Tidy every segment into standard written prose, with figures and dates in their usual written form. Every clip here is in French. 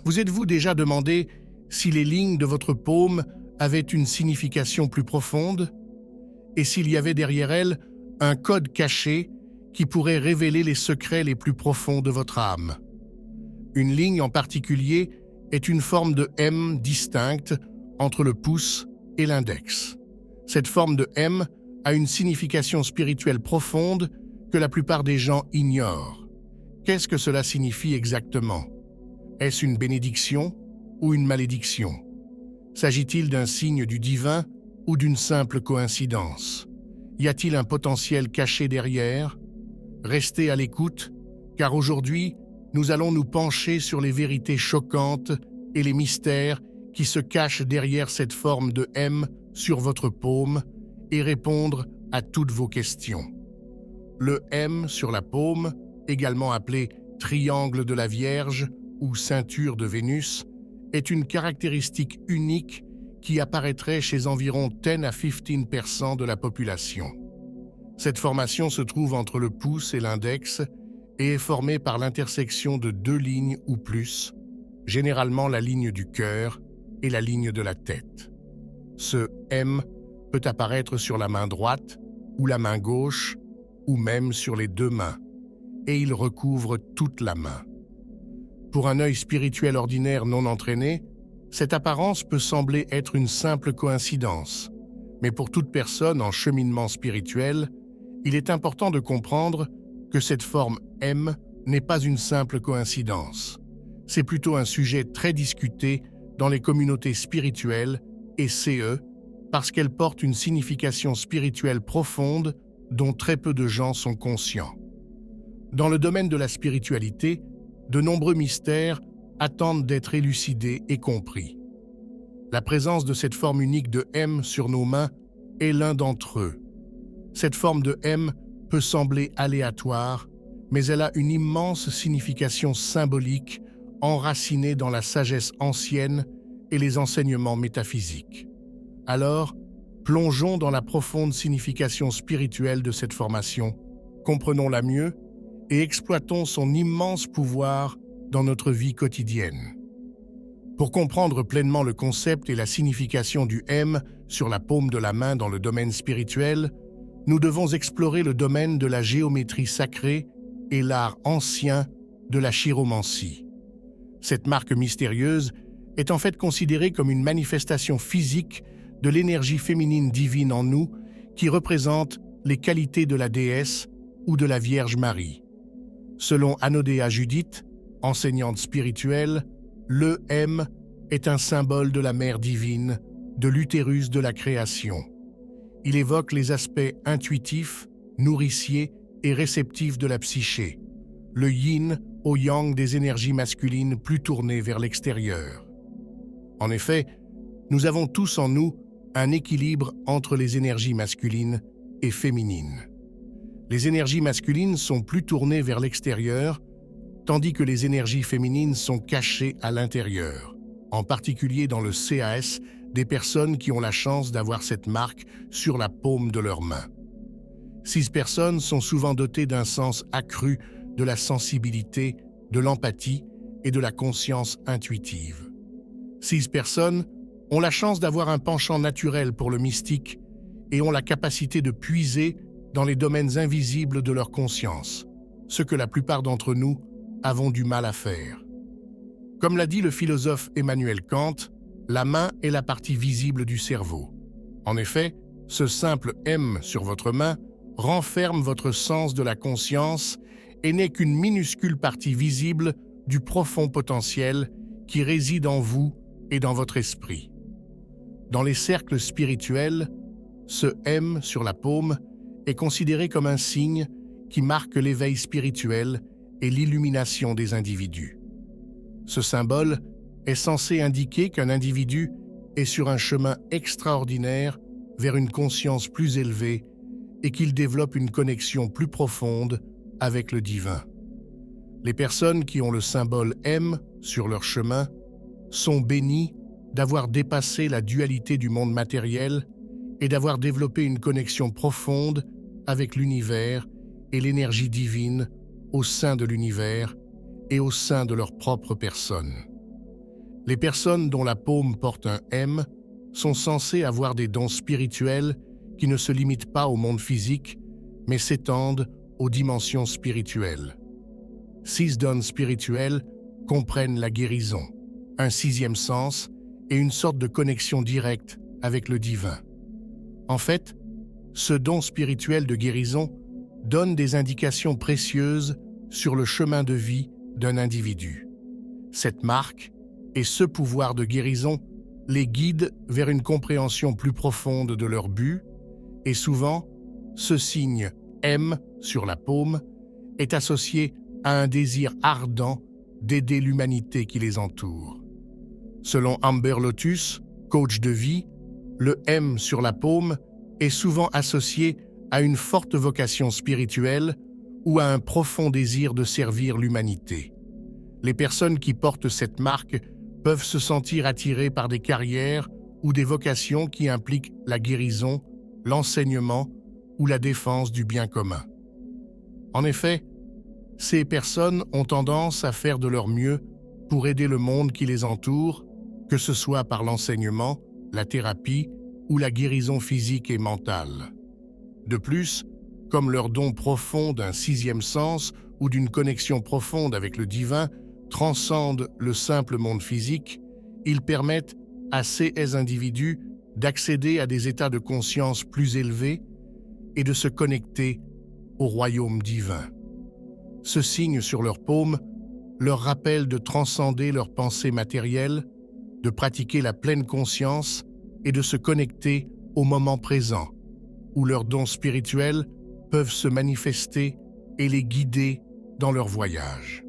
Vous êtes-vous déjà demandé si les lignes de votre paume avaient une signification plus profonde et s'il y avait derrière elles un code caché qui pourrait révéler les secrets les plus profonds de votre âme? Une ligne en particulier est une forme de M distincte entre le pouce et l'index. Cette forme de M a une signification spirituelle profonde que la plupart des gens ignorent. Qu'est-ce que cela signifie exactement? Est-ce une bénédiction ou une malédiction? S'agit-il d'un signe du divin ou d'une simple coïncidence? Y a-t-il un potentiel caché derrière? Restez à l'écoute, car aujourd'hui, nous allons nous pencher sur les vérités choquantes et les mystères qui se cachent derrière cette forme de M sur votre paume et répondre à toutes vos questions. Le M sur la paume, également appelé triangle de la Vierge ou ceinture de Vénus, est une caractéristique unique qui apparaîtrait chez environ 10 à 15% de la population. Cette formation se trouve entre le pouce et l'index et est formée par l'intersection de deux lignes ou plus, généralement la ligne du cœur et la ligne de la tête. Ce M peut apparaître sur la main droite ou la main gauche ou même sur les deux mains, et il recouvre toute la main. Pour un œil spirituel ordinaire non entraîné, cette apparence peut sembler être une simple coïncidence, mais pour toute personne en cheminement spirituel, il est important de comprendre que cette forme M n'est pas une simple coïncidence. C'est plutôt un sujet très discuté dans les communautés spirituelles et CE parce qu'elle porte une signification spirituelle profonde dont très peu de gens sont conscients. Dans le domaine de la spiritualité, de nombreux mystères attendent d'être élucidés et compris. La présence de cette forme unique de M sur nos mains est l'un d'entre eux. Cette forme de M peut sembler aléatoire, mais elle a une immense signification symbolique enracinée dans la sagesse ancienne et les enseignements métaphysiques. Alors, plongeons dans la profonde signification spirituelle de cette formation, comprenons-la mieux et exploitons son immense pouvoir dans notre vie quotidienne. Pour comprendre pleinement le concept et la signification du M sur la paume de la main dans le domaine spirituel, nous devons explorer le domaine de la géométrie sacrée et l'art ancien de la chiromancie. Cette marque mystérieuse est en fait considérée comme une manifestation physique de l'énergie féminine divine en nous qui représente les qualités de la déesse ou de la Vierge Marie. Selon Anodea Judith, enseignante spirituelle, le M est un symbole de la mère divine, de l'utérus de la création. Il évoque les aspects intuitifs, nourriciers et réceptifs de la psyché, le yin au yang des énergies masculines plus tournées vers l'extérieur. En effet, nous avons tous en nous un équilibre entre les énergies masculines et féminines. Les énergies masculines sont plus tournées vers l'extérieur, tandis que les énergies féminines sont cachées à l'intérieur, en particulier dans le CAS des personnes qui ont la chance d'avoir cette marque sur la paume de leurs mains. Ces personnes sont souvent dotées d'un sens accru de la sensibilité, de l'empathie et de la conscience intuitive. Ces personnes ont la chance d'avoir un penchant naturel pour le mystique et ont la capacité de puiser dans les domaines invisibles de leur conscience, ce que la plupart d'entre nous avons du mal à faire. Comme l'a dit le philosophe Emmanuel Kant, la main est la partie visible du cerveau. En effet, ce simple M sur votre main renferme votre sens de la conscience et n'est qu'une minuscule partie visible du profond potentiel qui réside en vous et dans votre esprit. Dans les cercles spirituels, ce M sur la paume est considéré comme un signe qui marque l'éveil spirituel et l'illumination des individus. Ce symbole est censé indiquer qu'un individu est sur un chemin extraordinaire vers une conscience plus élevée et qu'il développe une connexion plus profonde avec le divin. Les personnes qui ont le symbole M sur leur chemin sont bénies d'avoir dépassé la dualité du monde matériel et d'avoir développé une connexion profonde avec l'univers et l'énergie divine au sein de l'univers et au sein de leur propre personne. Les personnes dont la paume porte un M sont censées avoir des dons spirituels qui ne se limitent pas au monde physique, mais s'étendent aux dimensions spirituelles. 6 dons spirituels comprennent la guérison, un 6e sens et une sorte de connexion directe avec le divin. En fait, ce don spirituel de guérison donne des indications précieuses sur le chemin de vie d'un individu. Cette marque et ce pouvoir de guérison les guident vers une compréhension plus profonde de leur but, et souvent, ce signe M sur la paume est associé à un désir ardent d'aider l'humanité qui les entoure. Selon Amber Lotus, coach de vie, le M sur la paume est souvent associé à une forte vocation spirituelle ou à un profond désir de servir l'humanité. Les personnes qui portent cette marque peuvent se sentir attirées par des carrières ou des vocations qui impliquent la guérison, l'enseignement ou la défense du bien commun. En effet, ces personnes ont tendance à faire de leur mieux pour aider le monde qui les entoure, que ce soit par l'enseignement, la thérapie ou la guérison physique et mentale. De plus, comme leur don profond d'un 6e sens ou d'une connexion profonde avec le divin transcende le simple monde physique, ils permettent à ces individus d'accéder à des états de conscience plus élevés et de se connecter au royaume divin. Ce signe sur leur paume leur rappelle de transcender leurs pensées matérielles, de pratiquer la pleine conscience et de se connecter au moment présent, où leurs dons spirituels peuvent se manifester et les guider dans leur voyage.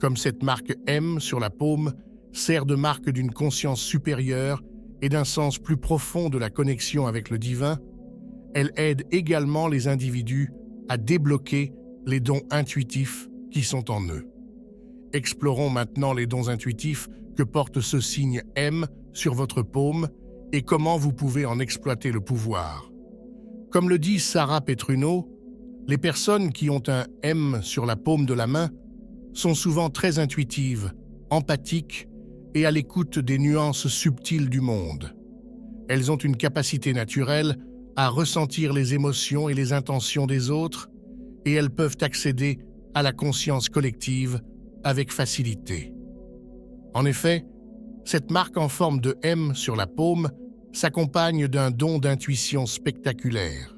Comme cette marque M sur la paume sert de marque d'une conscience supérieure et d'un sens plus profond de la connexion avec le divin, elle aide également les individus à débloquer les dons intuitifs qui sont en eux. Explorons maintenant les dons intuitifs que porte ce signe M sur votre paume et comment vous pouvez en exploiter le pouvoir. Comme le dit Sarah Petruno, les personnes qui ont un M sur la paume de la main sont souvent très intuitives, empathiques et à l'écoute des nuances subtiles du monde. Elles ont une capacité naturelle à ressentir les émotions et les intentions des autres, et elles peuvent accéder à la conscience collective avec facilité. En effet, cette marque en forme de M sur la paume s'accompagne d'un don d'intuition spectaculaire.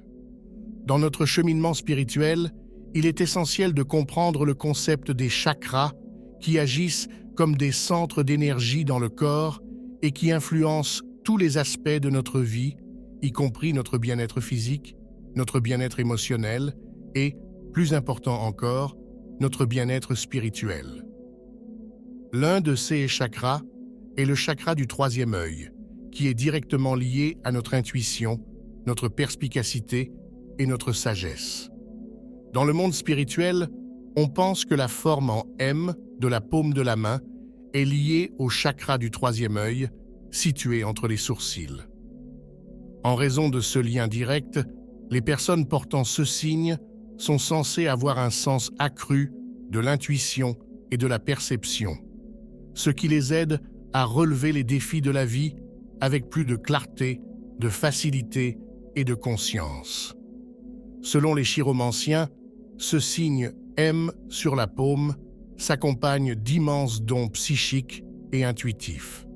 Dans notre cheminement spirituel, il est essentiel de comprendre le concept des chakras qui agissent comme des centres d'énergie dans le corps et qui influencent tous les aspects de notre vie, y compris notre bien-être physique, notre bien-être émotionnel et, plus important encore, notre bien-être spirituel. L'un de ces chakras est le chakra du 3e œil, qui est directement lié à notre intuition, notre perspicacité et notre sagesse. Dans le monde spirituel, on pense que la forme en M de la paume de la main est liée au chakra du 3e œil, situé entre les sourcils. En raison de ce lien direct, les personnes portant ce signe sont censées avoir un sens accru de l'intuition et de la perception, ce qui les aide à relever les défis de la vie avec plus de clarté, de facilité et de conscience. Selon les chiromanciens, ce signe M sur la paume s'accompagne d'immenses dons psychiques et intuitifs.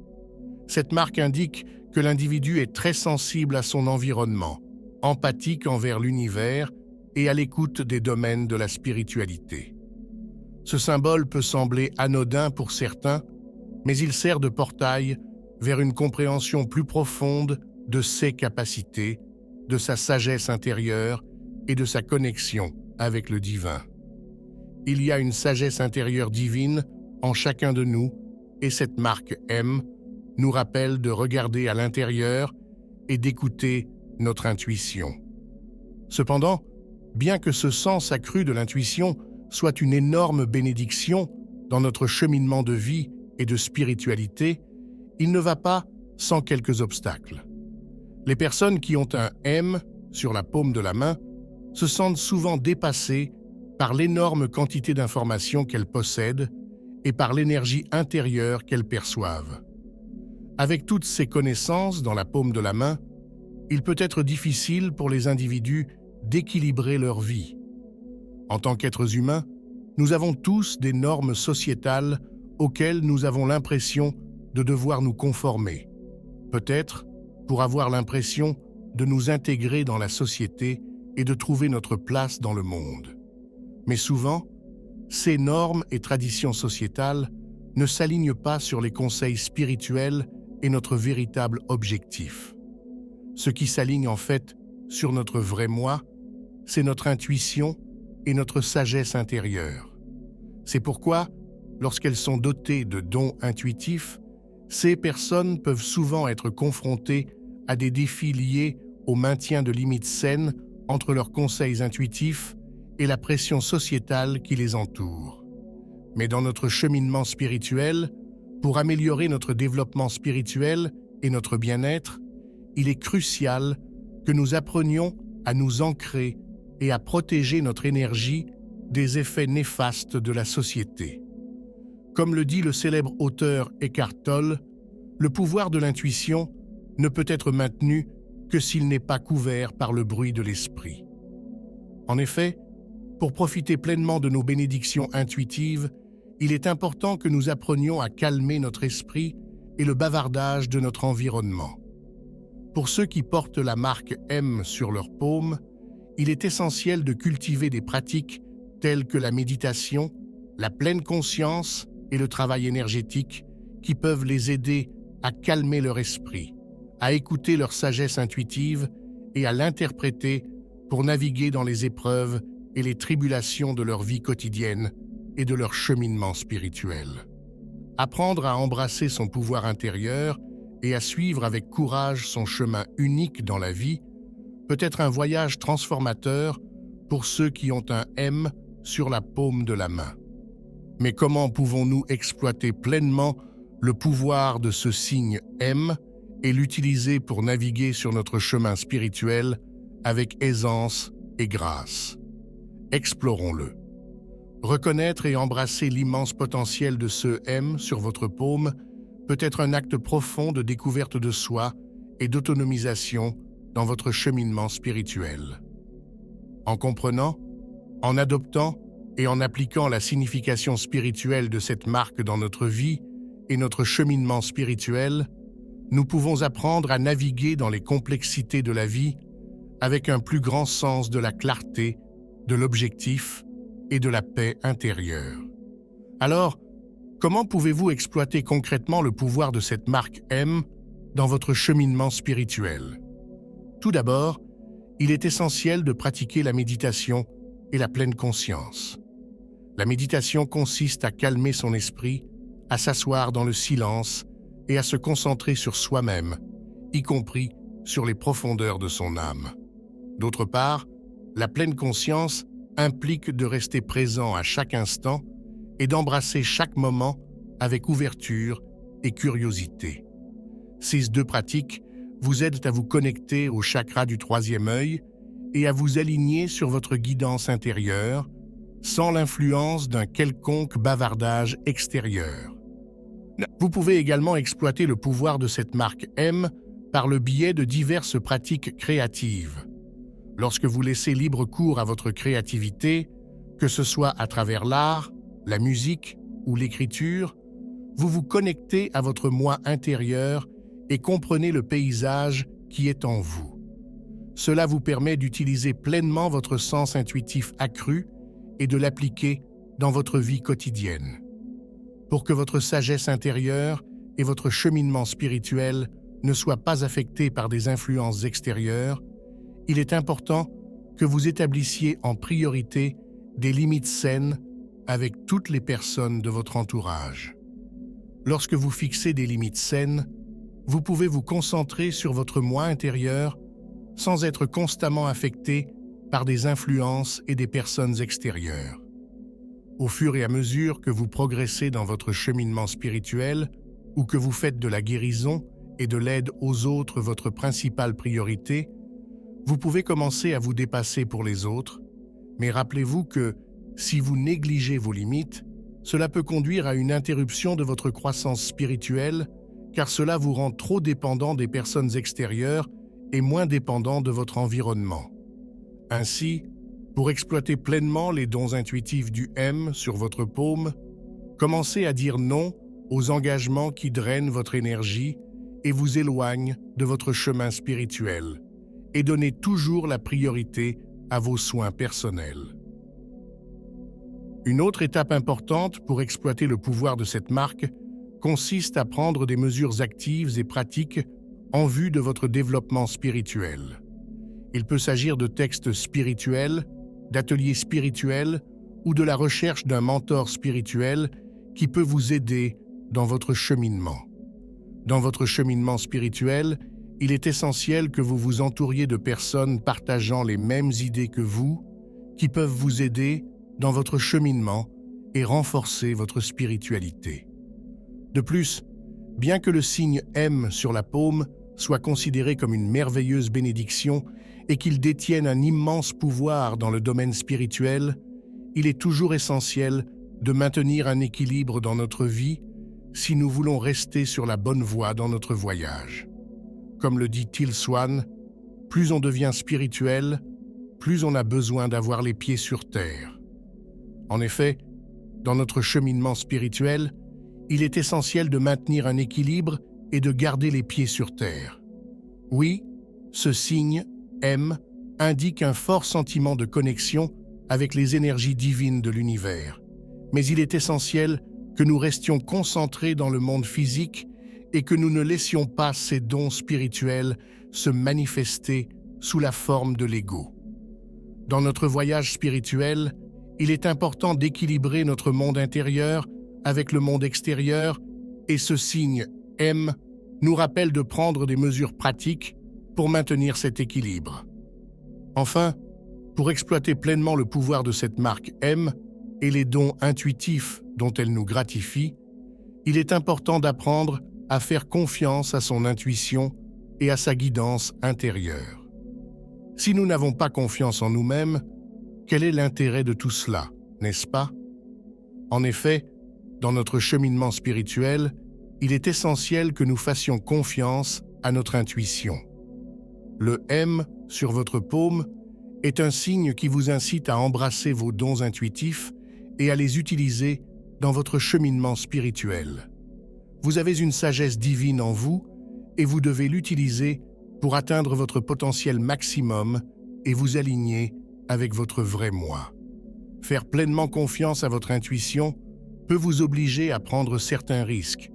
Cette marque indique que l'individu est très sensible à son environnement, empathique envers l'univers et à l'écoute des domaines de la spiritualité. Ce symbole peut sembler anodin pour certains, mais il sert de portail vers une compréhension plus profonde de ses capacités, de sa sagesse intérieure et de sa connexion avec le divin. Il y a une sagesse intérieure divine en chacun de nous et cette marque M nous rappelle de regarder à l'intérieur et d'écouter notre intuition. Cependant, bien que ce sens accru de l'intuition soit une énorme bénédiction dans notre cheminement de vie et de spiritualité, il ne va pas sans quelques obstacles. Les personnes qui ont un M sur la paume de la main se sentent souvent dépassées par l'énorme quantité d'informations qu'elles possèdent et par l'énergie intérieure qu'elles perçoivent. Avec toutes ces connaissances dans la paume de la main, il peut être difficile pour les individus d'équilibrer leur vie. En tant qu'êtres humains, nous avons tous des normes sociétales auxquelles nous avons l'impression de devoir nous conformer. Peut-être pour avoir l'impression de nous intégrer dans la société et de trouver notre place dans le monde. Mais souvent, ces normes et traditions sociétales ne s'alignent pas sur les conseils spirituels et notre véritable objectif. Ce qui s'aligne en fait sur notre vrai moi, c'est notre intuition et notre sagesse intérieure. C'est pourquoi, lorsqu'elles sont dotées de dons intuitifs, ces personnes peuvent souvent être confrontées à des défis liés au maintien de limites saines entre leurs conseils intuitifs et la pression sociétale qui les entoure. Mais dans notre cheminement spirituel, pour améliorer notre développement spirituel et notre bien-être, il est crucial que nous apprenions à nous ancrer et à protéger notre énergie des effets néfastes de la société. Comme le dit le célèbre auteur Eckhart Tolle, le pouvoir de l'intuition ne peut être maintenu que s'il n'est pas couvert par le bruit de l'esprit. En effet, pour profiter pleinement de nos bénédictions intuitives, il est important que nous apprenions à calmer notre esprit et le bavardage de notre environnement. Pour ceux qui portent la marque M sur leur paume, il est essentiel de cultiver des pratiques telles que la méditation, la pleine conscience et le travail énergétique qui peuvent les aider à calmer leur esprit, à écouter leur sagesse intuitive et à l'interpréter pour naviguer dans les épreuves et les tribulations de leur vie quotidienne et de leur cheminement spirituel. Apprendre à embrasser son pouvoir intérieur et à suivre avec courage son chemin unique dans la vie peut être un voyage transformateur pour ceux qui ont un M sur la paume de la main. Mais comment pouvons-nous exploiter pleinement le pouvoir de ce signe M et l'utiliser pour naviguer sur notre chemin spirituel avec aisance et grâce? Explorons-le. Reconnaître et embrasser l'immense potentiel de ce M sur votre paume peut être un acte profond de découverte de soi et d'autonomisation dans votre cheminement spirituel. En comprenant, en adoptant et en appliquant la signification spirituelle de cette marque dans notre vie et notre cheminement spirituel, nous pouvons apprendre à naviguer dans les complexités de la vie avec un plus grand sens de la clarté, de l'objectif et de la paix intérieure. Alors, comment pouvez-vous exploiter concrètement le pouvoir de cette marque M dans votre cheminement spirituel? Tout d'abord, il est essentiel de pratiquer la méditation et la pleine conscience. La méditation consiste à calmer son esprit, à s'asseoir dans le silence et à se concentrer sur soi-même, y compris sur les profondeurs de son âme. D'autre part, la pleine conscience implique de rester présent à chaque instant et d'embrasser chaque moment avec ouverture et curiosité. Ces deux pratiques vous aident à vous connecter au chakra du troisième œil et à vous aligner sur votre guidance intérieure, sans l'influence d'un quelconque bavardage extérieur. Vous pouvez également exploiter le pouvoir de cette marque M par le biais de diverses pratiques créatives. Lorsque vous laissez libre cours à votre créativité, que ce soit à travers l'art, la musique ou l'écriture, vous vous connectez à votre moi intérieur et comprenez le paysage qui est en vous. Cela vous permet d'utiliser pleinement votre sens intuitif accru et de l'appliquer dans votre vie quotidienne. Pour que votre sagesse intérieure et votre cheminement spirituel ne soient pas affectés par des influences extérieures, il est important que vous établissiez en priorité des limites saines avec toutes les personnes de votre entourage. Lorsque vous fixez des limites saines, vous pouvez vous concentrer sur votre moi intérieur sans être constamment affecté par des influences et des personnes extérieures. Au fur et à mesure que vous progressez dans votre cheminement spirituel ou que vous faites de la guérison et de l'aide aux autres votre principale priorité, vous pouvez commencer à vous dépasser pour les autres, mais rappelez-vous que si vous négligez vos limites, cela peut conduire à une interruption de votre croissance spirituelle, car cela vous rend trop dépendant des personnes extérieures et moins dépendant de votre environnement. Ainsi, pour exploiter pleinement les dons intuitifs du M sur votre paume, commencez à dire non aux engagements qui drainent votre énergie et vous éloignent de votre chemin spirituel, et donnez toujours la priorité à vos soins personnels. Une autre étape importante pour exploiter le pouvoir de cette marque consiste à prendre des mesures actives et pratiques en vue de votre développement spirituel. Il peut s'agir de textes spirituels, d'ateliers spirituels ou de la recherche d'un mentor spirituel qui peut vous aider dans votre cheminement. Dans votre cheminement spirituel, il est essentiel que vous vous entouriez de personnes partageant les mêmes idées que vous, qui peuvent vous aider dans votre cheminement et renforcer votre spiritualité. De plus, bien que le signe M sur la paume soit considéré comme une merveilleuse bénédiction et qu'il détienne un immense pouvoir dans le domaine spirituel, il est toujours essentiel de maintenir un équilibre dans notre vie si nous voulons rester sur la bonne voie dans notre voyage. Comme le dit Teal Swan, plus on devient spirituel, plus on a besoin d'avoir les pieds sur terre. En effet, dans notre cheminement spirituel, il est essentiel de maintenir un équilibre et de garder les pieds sur terre. Oui, ce signe, M, indique un fort sentiment de connexion avec les énergies divines de l'univers. Mais il est essentiel que nous restions concentrés dans le monde physique et que nous ne laissions pas ces dons spirituels se manifester sous la forme de l'ego. Dans notre voyage spirituel, il est important d'équilibrer notre monde intérieur avec le monde extérieur, et ce signe M nous rappelle de prendre des mesures pratiques pour maintenir cet équilibre. Enfin, pour exploiter pleinement le pouvoir de cette marque M et les dons intuitifs dont elle nous gratifie, il est important d'apprendre à faire confiance à son intuition et à sa guidance intérieure. Si nous n'avons pas confiance en nous-mêmes, quel est l'intérêt de tout cela, n'est-ce pas? En effet, dans notre cheminement spirituel, il est essentiel que nous fassions confiance à notre intuition. Le M sur votre paume est un signe qui vous incite à embrasser vos dons intuitifs et à les utiliser dans votre cheminement spirituel. Vous avez une sagesse divine en vous et vous devez l'utiliser pour atteindre votre potentiel maximum et vous aligner avec votre vrai moi. Faire pleinement confiance à votre intuition peut vous obliger à prendre certains risques,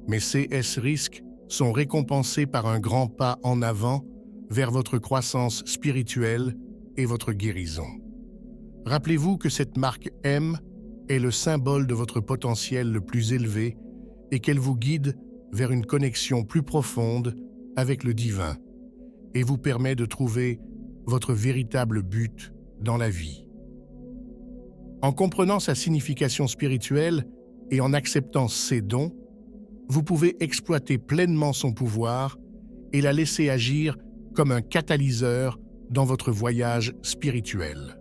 mais ces risques sont récompensés par un grand pas en avant vers votre croissance spirituelle et votre guérison. Rappelez-vous que cette marque M est le symbole de votre potentiel le plus élevé et qu'elle vous guide vers une connexion plus profonde avec le divin et vous permet de trouver votre véritable but dans la vie. En comprenant sa signification spirituelle et en acceptant ses dons, vous pouvez exploiter pleinement son pouvoir et la laisser agir comme un catalyseur dans votre voyage spirituel.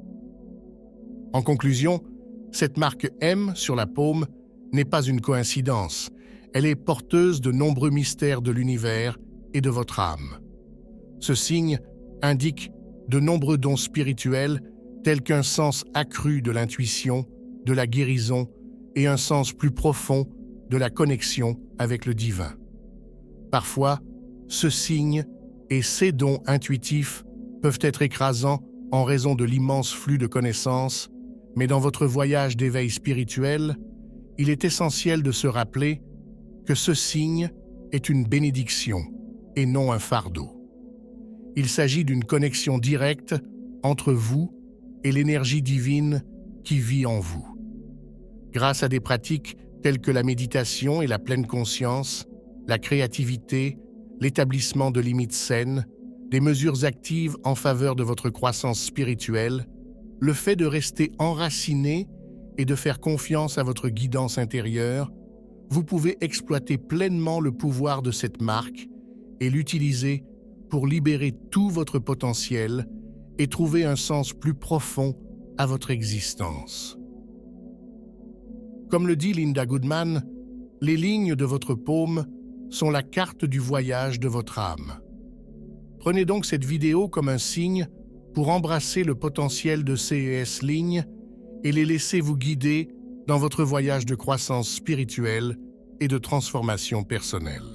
En conclusion, cette marque M sur la paume n'est pas une coïncidence. Elle est porteuse de nombreux mystères de l'univers et de votre âme. Ce signe indique de nombreux dons spirituels tels qu'un sens accru de l'intuition, de la guérison et un sens plus profond de la connexion avec le divin. Parfois, ce signe et ces dons intuitifs peuvent être écrasants en raison de l'immense flux de connaissances, mais dans votre voyage d'éveil spirituel, il est essentiel de se rappeler que ce signe est une bénédiction et non un fardeau. Il s'agit d'une connexion directe entre vous et l'énergie divine qui vit en vous. Grâce à des pratiques telles que la méditation et la pleine conscience, la créativité, l'établissement de limites saines, des mesures actives en faveur de votre croissance spirituelle, le fait de rester enraciné et de faire confiance à votre guidance intérieure, vous pouvez exploiter pleinement le pouvoir de cette marque et l'utiliser pour libérer tout votre potentiel et trouver un sens plus profond à votre existence. Comme le dit Linda Goodman, les lignes de votre paume sont la carte du voyage de votre âme. Prenez donc cette vidéo comme un signe pour embrasser le potentiel de CES lignes et les laisser vous guider dans votre voyage de croissance spirituelle et de transformation personnelle.